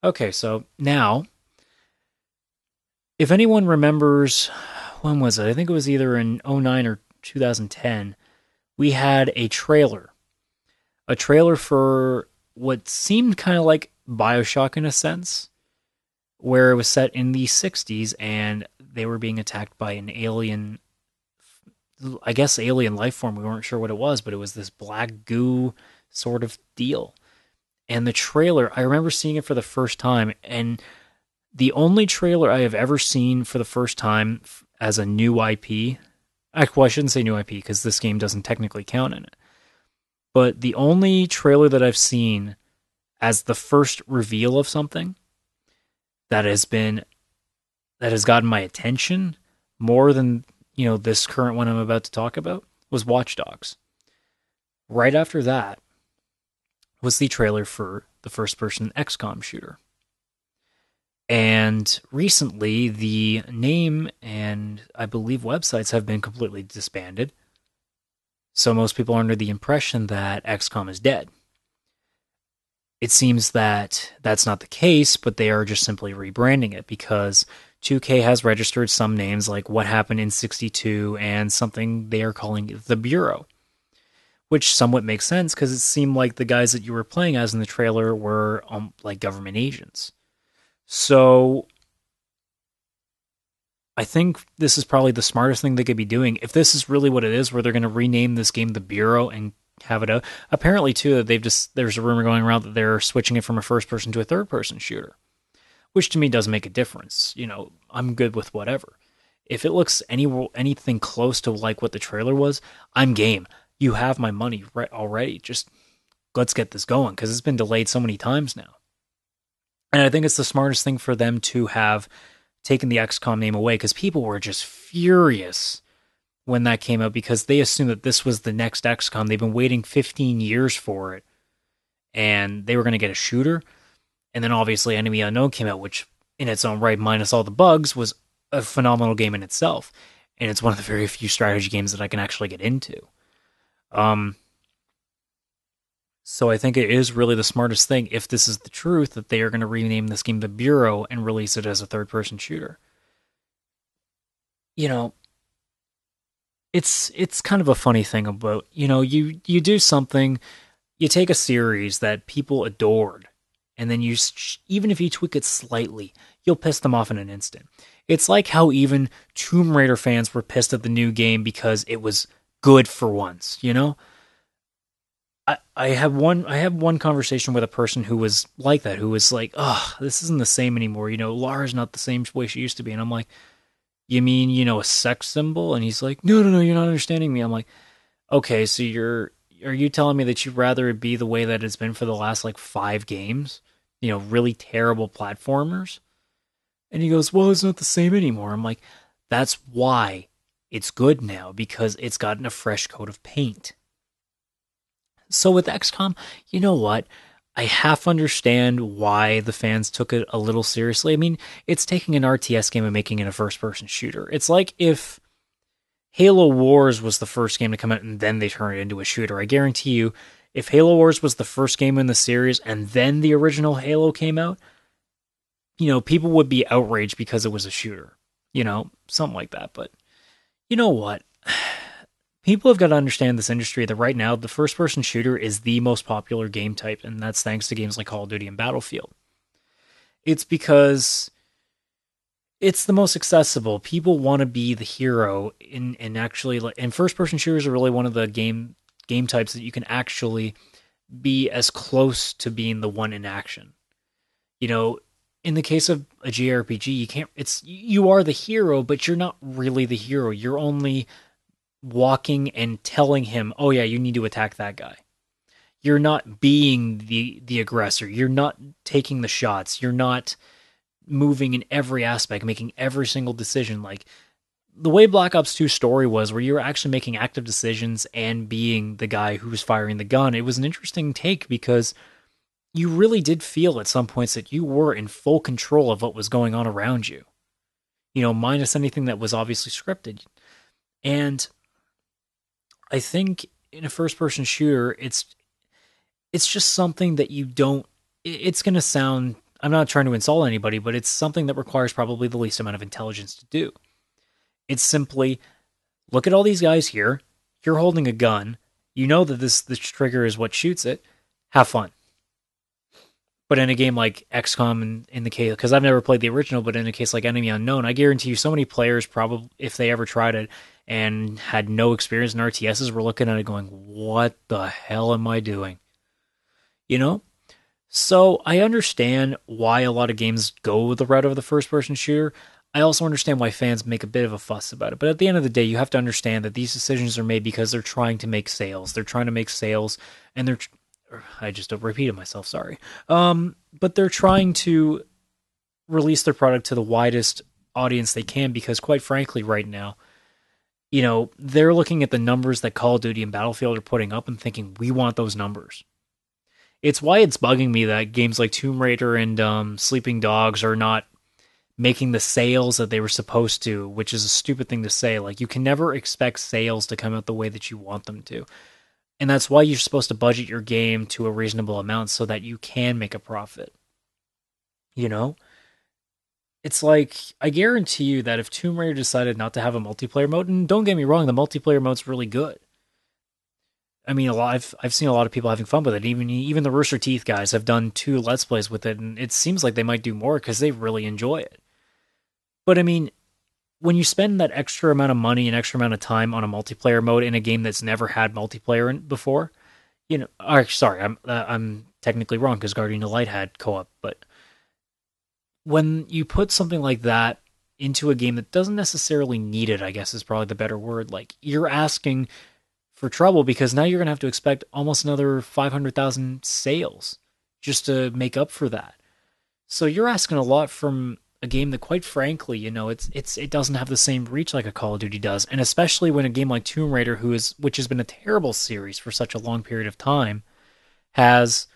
Okay, so now, if anyone remembers, when was it? I think it was either in '09 or 2010. We had a trailer for what seemed kind of like Bioshock in a sense, where it was set in the 60s and they were being attacked by an alien, I guess alien life form. We weren't sure what it was, but it was this black goo sort of deal. And the trailer, I remember seeing it for the first time, and the only trailer I have ever seen for the first time as a new IP. Well, I shouldn't say new IP because this game doesn't technically count in it. But the only trailer that I've seen as the first reveal of something that has been that has gotten my attention more than this current one I'm about to talk about was Watch Dogs. Right after that was the trailer for the first person XCOM shooter. And recently, the name and I believe websites have been completely disbanded. So most people are under the impression that XCOM is dead. It seems that that's not the case, but they are just simply rebranding it because 2K has registered some names like What Happened in 62 and something they are calling The Bureau, which somewhat makes sense because it seemed like the guys that you were playing as in the trailer were like government agents. So I think this is probably the smartest thing they could be doing. If this is really what it is, where they're going to rename this game The Bureau and have it out. Apparently, too, that there's a rumor going around that they're switching it from a first person to a third person shooter, which to me doesn't make a difference. I'm good with whatever. If it looks anything close to like what the trailer was, I'm game. You have my money already. Just let's get this going because it's been delayed so many times now. And I think it's the smartest thing for them to have taken the XCOM name away because people were just furious when that came out because they assumed that this was the next XCOM. They've been waiting 15 years for it and they were going to get a shooter. And then obviously Enemy Unknown came out, which in its own right, minus all the bugs, was a phenomenal game in itself. And it's one of the very few strategy games that I can actually get into. So I think it is really the smartest thing, if this is the truth, that they are going to rename this game The Bureau and release it as a third-person shooter. You know, it's kind of a funny thing about, you do something, you take a series that people adored, and then even if you tweak it slightly, you'll piss them off in an instant. It's like how even Tomb Raider fans were pissed at the new game because it was good for once, I have one conversation with a person who was like that, who was like, "Oh, this isn't the same anymore. Lara's not the same way she used to be." And I'm like, "You mean, a sex symbol?" And he's like, "No, no, no, you're not understanding me." I'm like, "Okay, so are you telling me that you'd rather it be the way that it's been for the last like 5 games? Really terrible platformers?" And he goes, "Well, it's not the same anymore." I'm like, "That's why it's good now, because it's gotten a fresh coat of paint." So with XCOM, you know what? I half understand why the fans took it a little seriously. I mean, it's taking an RTS game and making it a first person shooter. It's like if Halo Wars was the first game to come out and then they turned it into a shooter. I guarantee you, if Halo Wars was the first game in the series and then the original Halo came out, people would be outraged because it was a shooter. Something like that. But you know what? People have got to understand this industry that right now the first person shooter is the most popular game type, and that's thanks to games like Call of Duty and Battlefield. It's because it's the most accessible. People want to be the hero in actually, and first person shooters are really one of the game types that you can actually be as close to being the one in action. In the case of a JRPG, you are the hero, but you're not really the hero. You're only walking and telling him, "Oh yeah, you need to attack that guy." You're not being the aggressor. You're not taking the shots. You're not moving in every aspect, making every single decision. Like the way Black Ops 2 story was, where you were actually making active decisions and being the guy who was firing the gun. It was an interesting take because you really did feel at some points that you were in full control of what was going on around you. Minus anything that was obviously scripted. And I think in a first-person shooter, it's just something that you don't. It's going to sound. I'm not trying to insult anybody, but it's something that requires probably the least amount of intelligence to do. It's simply look at all these guys here. You're holding a gun. You know that this trigger is what shoots it. Have fun. But in a game like XCOM, in the case, because I've never played the original, but in a case like Enemy Unknown, I guarantee you so many players probably, if they ever tried it and had no experience in RTSs, were looking at it going, what the hell am I doing? You know? So I understand why a lot of games go the route of the first person shooter. I also understand why fans make a bit of a fuss about it. But at the end of the day, you have to understand that these decisions are made because they're trying to make sales. They're trying to make sales, and I just repeated myself, sorry. But they're trying to release their product to the widest audience they can because, quite frankly, right now, they're looking at the numbers that Call of Duty and Battlefield are putting up and thinking, we want those numbers. It's why it's bugging me that games like Tomb Raider and Sleeping Dogs are not making the sales that they were supposed to, which is a stupid thing to say. Like, you can never expect sales to come out the way that you want them to. And that's why you're supposed to budget your game to a reasonable amount so that you can make a profit. It's like, I guarantee you that if Tomb Raider decided not to have a multiplayer mode, and don't get me wrong, the multiplayer mode's really good. I mean, I've seen a lot of people having fun with it. Even the Rooster Teeth guys have done 2 Let's Plays with it, and it seems like they might do more because they really enjoy it. But I mean, when you spend that extra amount of money and extra amount of time on a multiplayer mode in a game that's never had multiplayer before, sorry, I'm technically wrong because Guardian of Light had co-op, but when you put something like that into a game that doesn't necessarily need it, I guess is probably the better word. Like, you're asking for trouble because now you're going to have to expect almost another 500,000 sales just to make up for that. So you're asking a lot from a game that, quite frankly, it doesn't have the same reach like a Call of Duty does, and especially when a game like Tomb Raider, which has been a terrible series for such a long period of time, has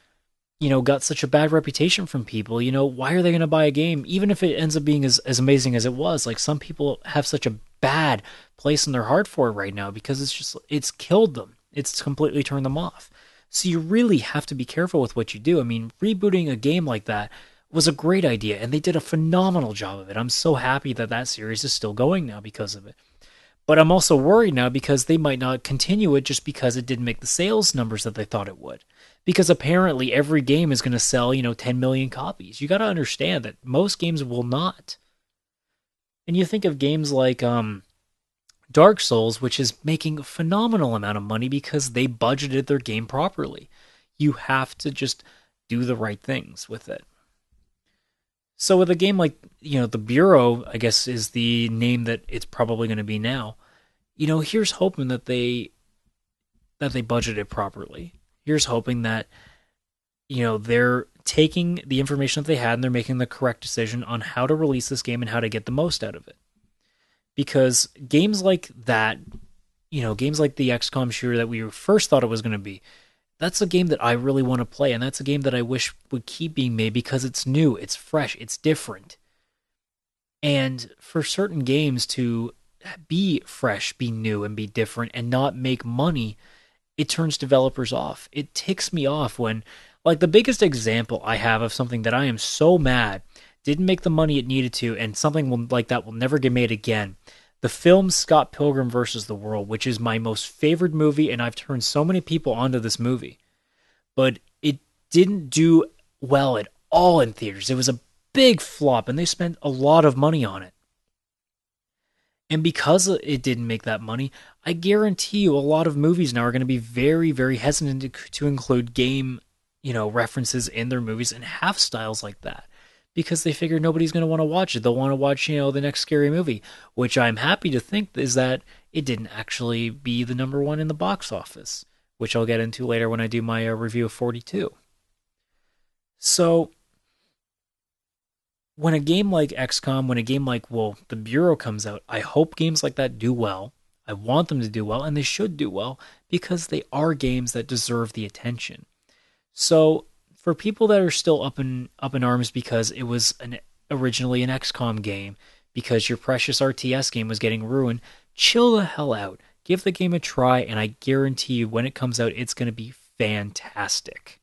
got such a bad reputation from people. Why are they going to buy a game even if it ends up being as amazing as it was? Like, some people have such a bad place in their heart for it right now because it's killed them. It's completely turned them off. So you really have to be careful with what you do. I mean, rebooting a game like that was a great idea, and they did a phenomenal job of it. I'm so happy that series is still going now because of it. But I'm also worried now because they might not continue it just because it didn't make the sales numbers that they thought it would. Because apparently every game is going to sell, 10 million copies. You got to understand that most games will not. And you think of games like Dark Souls, which is making a phenomenal amount of money because they budgeted their game properly. You have to just do the right things with it. So with a game like, the Bureau, I guess is the name that it's probably going to be now, here's hoping that they budgeted properly. Here's hoping that, they're taking the information that they had and they're making the correct decision on how to release this game and how to get the most out of it. Because games like that, games like the XCOM shooter that we first thought it was going to be, that's a game that I really want to play, and that's a game that I wish would keep being made because it's new, it's fresh, it's different. And for certain games to be fresh, be new, and be different, and not make money, it turns developers off. It ticks me off when, like, the biggest example I have of something that I am so mad didn't make the money it needed to, and something like that will never get made again. The film Scott Pilgrim vs. the World, which is my most favorite movie, and I've turned so many people onto this movie. But it didn't do well at all in theaters. It was a big flop, and they spent a lot of money on it. And because it didn't make that money, I guarantee you a lot of movies now are going to be very, very hesitant to include game, references in their movies and have styles like that. Because they figure nobody's going to want to watch it. They'll want to watch, the next scary movie, which I'm happy to think is that it didn't actually be the number one in the box office, which I'll get into later when I do my review of 42. So, when a game like XCOM, when a game like, The Bureau comes out, I hope games like that do well. I want them to do well, and they should do well, because they are games that deserve the attention. So, for people that are still up in arms because it was originally an XCOM game, because your precious RTS game was getting ruined, chill the hell out. Give the game a try, and I guarantee you when it comes out, it's going to be fantastic.